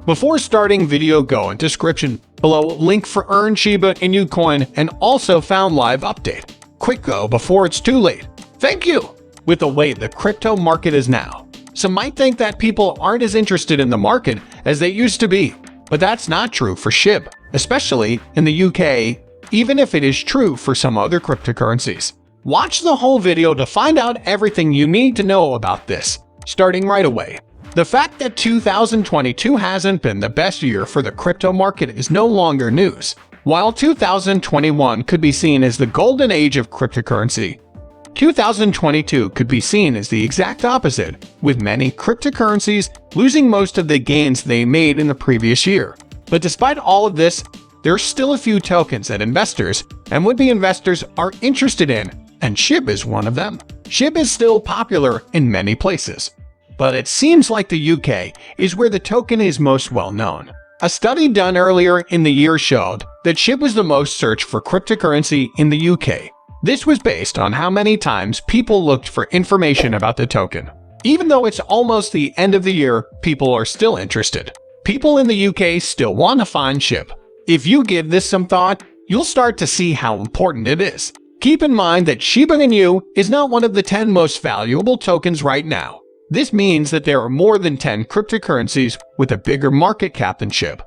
Before starting video, go in description below link for earn Shiba Inu coin and also found live update. Quick go before it's too late. Thank you! With the way the crypto market is now, some might think that people aren't as interested in the market as they used to be. But that's not true for Shib, especially in the UK, even if it is true for some other cryptocurrencies. Watch the whole video to find out everything you need to know about this, starting right away. The fact that 2022 hasn't been the best year for the crypto market is no longer news. While 2021 could be seen as the golden age of cryptocurrency, 2022 could be seen as the exact opposite, with many cryptocurrencies losing most of the gains they made in the previous year. But despite all of this, there are still a few tokens that investors and would-be investors are interested in, and Shib is one of them. Shib is still popular in many places, but it seems like the UK is where the token is most well-known. A study done earlier in the year showed that Shib was the most searched for cryptocurrency in the UK. This was based on how many times people looked for information about the token. Even though it's almost the end of the year, people are still interested. People in the UK still want to find Shib. If you give this some thought, you'll start to see how important it is. Keep in mind that Shiba Inu is not one of the 10 most valuable tokens right now. This means that there are more than 10 cryptocurrencies with a bigger market cap than Shib.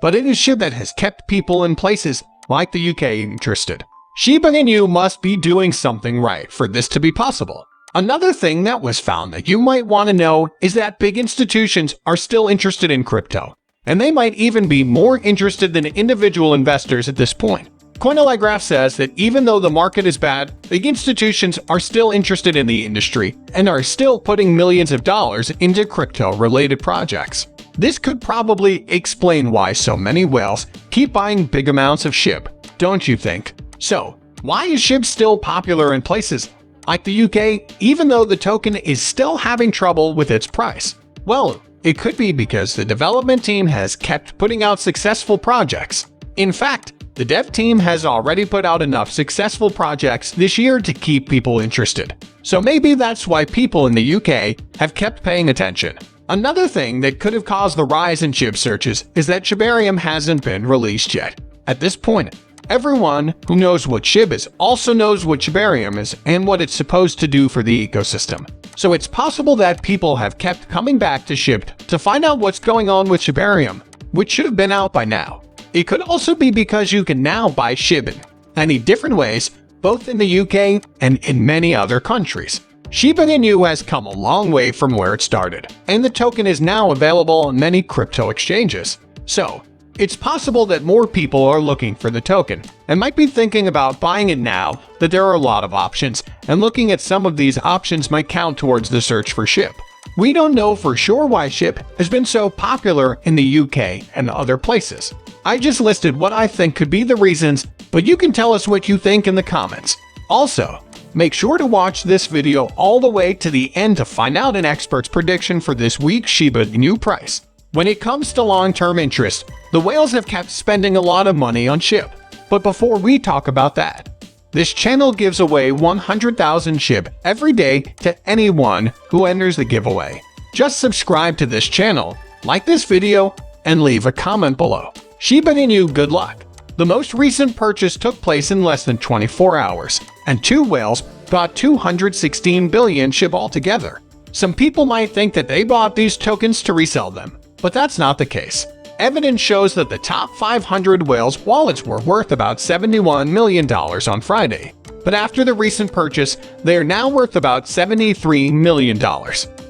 But it is Shib that has kept people in places like the UK interested. Shiba Inu must be doing something right for this to be possible. Another thing that was found that you might want to know is that big institutions are still interested in crypto, and they might even be more interested than individual investors at this point. Cointelegraph says that even though the market is bad, big institutions are still interested in the industry and are still putting millions of dollars into crypto-related projects. This could probably explain why so many whales keep buying big amounts of Shib, don't you think? So, why is Shib still popular in places like the UK, even though the token is still having trouble with its price? Well, it could be because the development team has kept putting out successful projects. In fact, the dev team has already put out enough successful projects this year to keep people interested. So maybe that's why people in the UK have kept paying attention. Another thing that could have caused the rise in Shib searches is that Shibarium hasn't been released yet. At this point, everyone who knows what Shib is also knows what Shibarium is and what it's supposed to do for the ecosystem. So it's possible that people have kept coming back to Shib to find out what's going on with Shibarium, which should have been out by now. It could also be because you can now buy Shib in many different ways, both in the UK and in many other countries. Shiba Inu has come a long way from where it started, and the token is now available on many crypto exchanges. So, it's possible that more people are looking for the token and might be thinking about buying it now that there are a lot of options, and looking at some of these options might count towards the search for Shib. We don't know for sure why Shib has been so popular in the UK and other places. I just listed what I think could be the reasons, but you can tell us what you think in the comments. Also, make sure to watch this video all the way to the end to find out an expert's prediction for this week's Shiba Inu price. When it comes to long-term interest, the whales have kept spending a lot of money on Shib. But before we talk about that, this channel gives away 100,000 Shib every day to anyone who enters the giveaway. Just subscribe to this channel, like this video, and leave a comment below. Shiba Inu, good luck! The most recent purchase took place in less than 24 hours, and two whales bought 216 billion Shib altogether. Some people might think that they bought these tokens to resell them, but that's not the case. Evidence shows that the top 500 whales' wallets were worth about $71 million on Friday, but after the recent purchase, they are now worth about $73 million.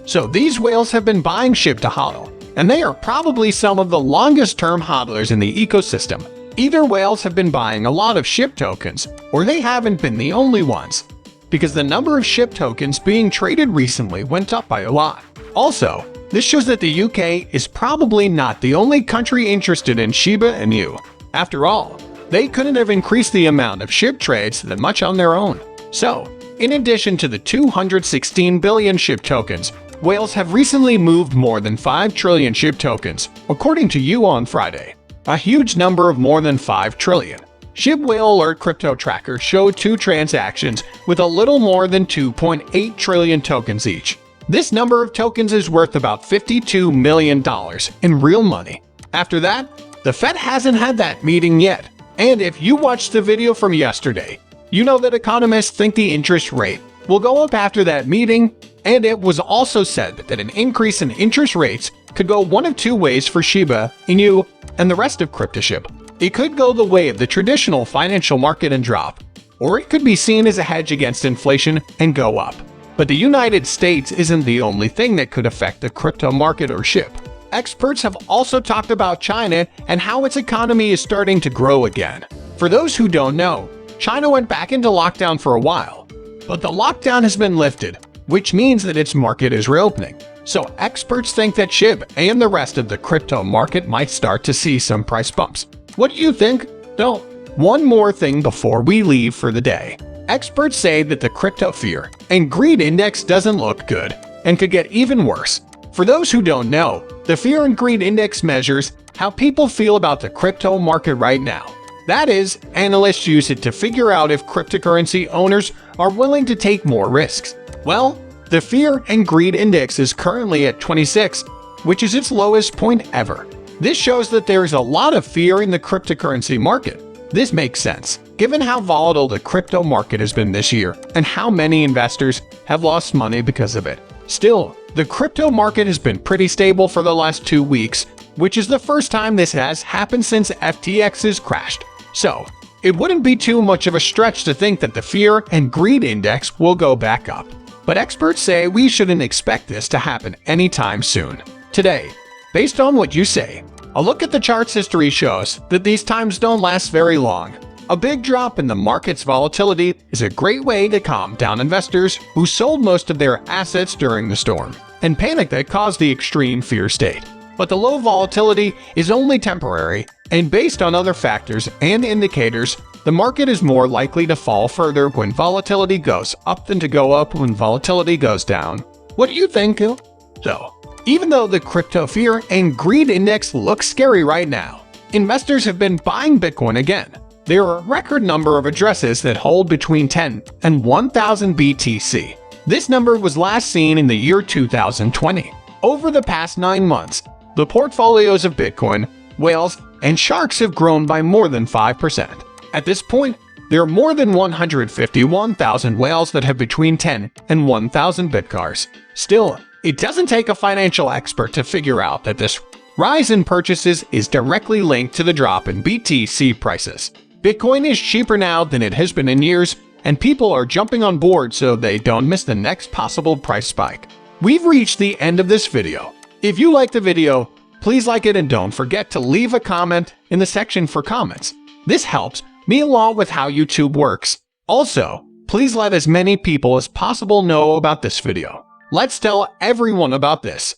So these whales have been buying Shib to hodl, and they are probably some of the longest-term hodlers in the ecosystem. Either whales have been buying a lot of Shib tokens, or they haven't been the only ones, because the number of Shib tokens being traded recently went up by a lot. Also, this shows that the UK is probably not the only country interested in Shiba Inu. After all, they couldn't have increased the amount of Shib trades that much on their own. So, in addition to the 216 billion Shib tokens, whales have recently moved more than 5 trillion Shib tokens, according to you on Friday. A huge number of more than 5 trillion. Shib Whale Alert Crypto Tracker showed 2 transactions with a little more than 2.8 trillion tokens each. This number of tokens is worth about $52 million in real money. After that, the Fed hasn't had that meeting yet. And if you watched the video from yesterday, you know that economists think the interest rate will go up after that meeting, and it was also said that an increase in interest rates could go one of two ways for Shiba Inu and the rest of CryptoShib. It could go the way of the traditional financial market and drop, or it could be seen as a hedge against inflation and go up. But the United States isn't the only thing that could affect the crypto market or SHIB. Experts have also talked about China and how its economy is starting to grow again. For those who don't know, China went back into lockdown for a while, but the lockdown has been lifted, which means that its market is reopening. So experts think that SHIB and the rest of the crypto market might start to see some price bumps. What do you think? No. One more thing before we leave for the day. Experts say that the crypto fear and greed index doesn't look good and could get even worse. For those who don't know, the fear and greed index measures how people feel about the crypto market right now. That is, analysts use it to figure out if cryptocurrency owners are willing to take more risks. Well, the fear and greed index is currently at 26, which is its lowest point ever. This shows that there is a lot of fear in the cryptocurrency market. This makes sense, given how volatile the crypto market has been this year and how many investors have lost money because of it. Still, the crypto market has been pretty stable for the last 2 weeks, which is the first time this has happened since FTX has crashed. So, it wouldn't be too much of a stretch to think that the fear and greed index will go back up. But experts say we shouldn't expect this to happen anytime soon. Today, based on what you say, a look at the chart's history shows that these times don't last very long. A big drop in the market's volatility is a great way to calm down investors who sold most of their assets during the storm and panic that caused the extreme fear state. But the low volatility is only temporary, and based on other factors and indicators, the market is more likely to fall further when volatility goes up than to go up when volatility goes down. What do you think? So, even though the crypto fear and greed index looks scary right now, investors have been buying Bitcoin again. There are a record number of addresses that hold between 10 and 1,000 BTC. This number was last seen in the year 2020. Over the past 9 months, the portfolios of Bitcoin, whales, and sharks have grown by more than 5%. At this point, there are more than 151,000 whales that have between 10 and 1,000 Bitcars. Still, it doesn't take a financial expert to figure out that this rise in purchases is directly linked to the drop in BTC prices. Bitcoin is cheaper now than it has been in years, and people are jumping on board so they don't miss the next possible price spike. We've reached the end of this video. If you liked the video, please like it and don't forget to leave a comment in the section for comments. This helps me a lot with how YouTube works. Also, please let as many people as possible know about this video. Let's tell everyone about this.